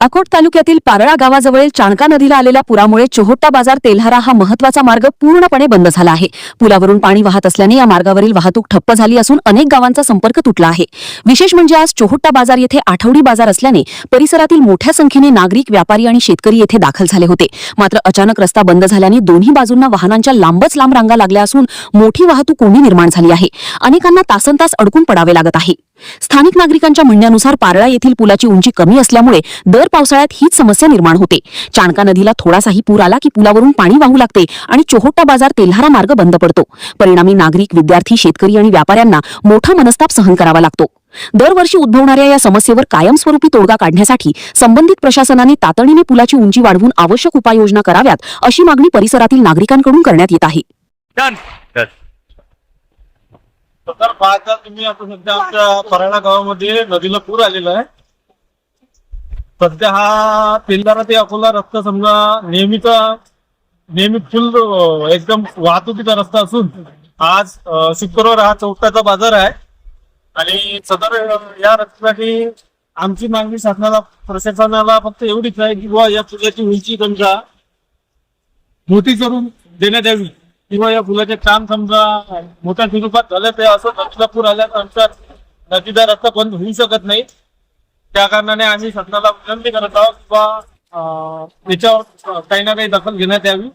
अकोट तालुक्यातील पारळा गावाजवळील चाणका नदीला आलेल्या पुरामुळे चोहोट्टा बाजार तेल्हारा हा महत्वाचा मार्ग पूर्णपणे बंद झाला आहे। पुलावरून पाणी वाहत असल्याने या मार्गावरील वाहतूक ठप्प झाली असून अनेक गावांचा संपर्क तुटला आहे। विशेष म्हणजे आज चोहोट्टा बाजार येथे आठवडी बाजार असल्याने परिसरातील मोठ्या संख्येने नागरिक, व्यापारी आणि शेतकरी येथे दाखल झाले होते। मात्र अचानक रस्ता बंद झाल्याने दोन्ही बाजूंना वाहनांच्या लांबच लांब रांगा लागल्या असून मोठी वाहतूक कोंडी निर्माण झाली आहे। अनेकांना तासनतास अडकून पडावे लागत आहे। स्थानिक नागरिकांच्या म्हणण्यानुसार पारळा येथील पुलाची उंची कमी असल्यामुळे दर पावसाळ्यात हीच समस्या निर्माण होते। चाणका नदीला थोडासाही पूर आला की पुलावरून पाणी वाहू लागते आणि चोहोट्टा बाजार तेल्हारा मार्ग बंद पडतो। परिणामी नागरिक, विद्यार्थी, शेतकरी आणि व्यापाऱ्यांना मोठा मनस्ताप सहन करावा लागतो। दरवर्षी उद्भवणाऱ्या या समस्येवर कायमस्वरूपी तोडगा काढण्यासाठी संबंधित प्रशासनाने तातडीने पुलाची उंची वाढवून आवश्यक उपाययोजना कराव्यात, अशी मागणी परिसरातील नागरिकांकडून करण्यात येत आहे। तर पाहता तुम्ही आता सध्या आमच्या पारळा गावामध्ये नदीला पूर आलेला आहे। सध्या हा तेल्हारा ते अकोला रस्ता समजा नेहमी फुल एकदम वाहतुकीचा रस्ता असून आज शुक्रवार हा चौथ्याचा बाजार आहे आणि सदर या रस्त्यासाठी आमची मागणी शासनाला, प्रशासनाला फक्त एवढीच आहे की बुवा या पुलाची उंची समजा मोठी करून देण्यात यावी किंवा या पुलाचे काम समजा मोठ्या स्वरूपात झालं ते असं नदीला पूर आल्यानंतर नदीचा रस्ता बंद होऊ शकत नाही। त्या कारणाने आम्ही शासनाला विनंती करत आहोत किंवा त्याच्यावर काही ना काही दखल घेण्यात यावी।